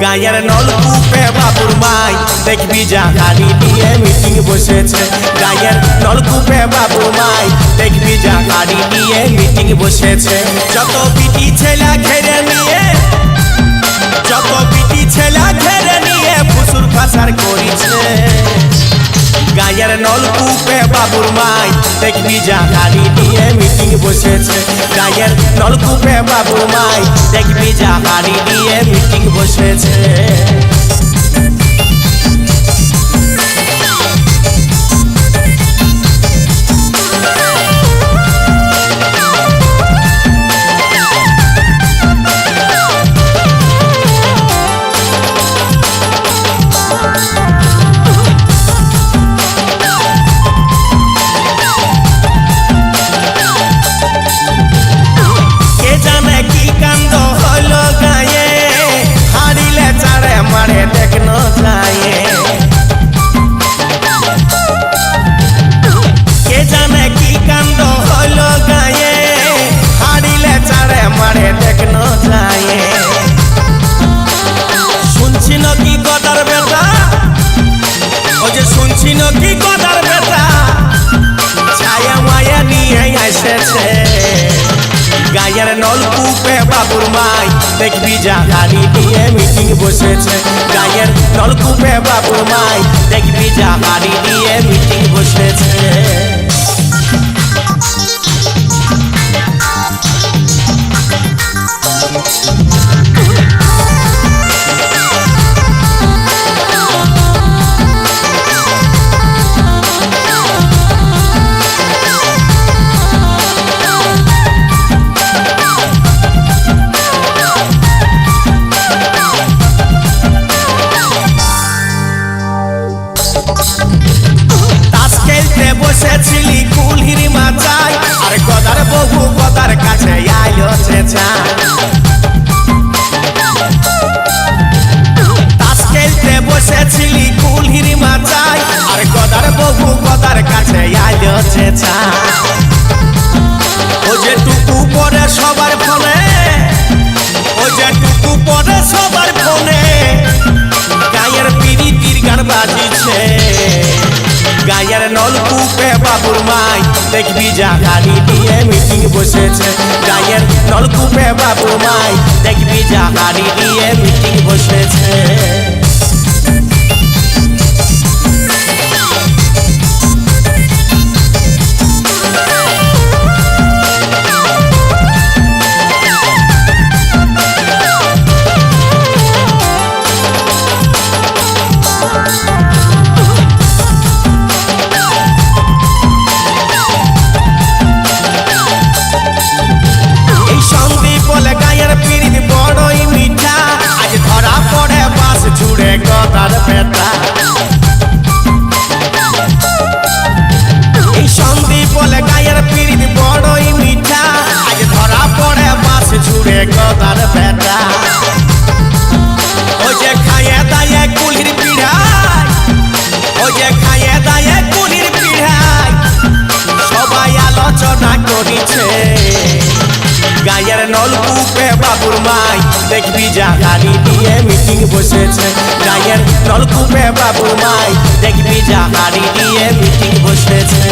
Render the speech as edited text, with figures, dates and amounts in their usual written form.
গায়ের নলকূপে বাবুর মাই দেখবি যা হাড়ি নিয়ে মিটিং বসেছে। গায়ের নলকূপে বাবুর মাই দেখবি যা হাড়ি নিয়ে মিটিং বসেছে। যত বিটি ছেলা ঘেরে নিয়ে ফুসুর ফাসার করিছে। গায়ের নলকূপে বাবুর মাই দেখবি যা হাড়ি নিয়ে মিটিং বসেছে। গায়ের নলকূপে বাবুর মাই দেখবি যা হাড়ি নিয়ে মিটিং বসেছে। গায়ের নলকূপে বাবুর মাই দেখবি যা হাড়ি নিয়ে মিটিং বসেছে। গায়ের নলকূপে বাবুর মাই দেখবি যা হাড়ি নিয়ে মিটিং বসেছে। বসেছিলি কুলহির মাচায় আর গদার বহু গদার কাছে আইলো চেঁচায়। তাস খেলতে বসেছিলি কুলহির মাচায় আর গদার বহু গদার কাছে আইলো চেঁচায়। ও যে টুকু পরে সবার ফোনে, ও যে টুকু পরে সবার ফোনে গায়ের পিরিতির গান বাজিছে। গায়ের নলকূপে বাবুর মাই দেখবি যা হাড়ি নিয়ে মিটিং বসেছে। গায়ের নলকূপে বাবুর মাই দেখবি যা হাড়ি নিয়ে মিটিং বসেছে। এই সন্দীপ বলে গায়ের পিরিত বড়ই মিঠা, আজ ধরা পড়ে বাস ছুড়ে গদার বেটা। ও যে খাইয়ে দায়ে কুলির পিড়ায়, ও যে খাইয়ে দায়ে কুলির পিড়ায় সবাই আলোচনা করিছে। গায়ের নলকূপে বাবুর মাই দেখবি যা হাড়ি নিয়ে মিটিং বসেছে। গায়ের নলকূপে বাবুর মাই দেখবি যা হাড়ি নিয়ে মিটিং বসেছে।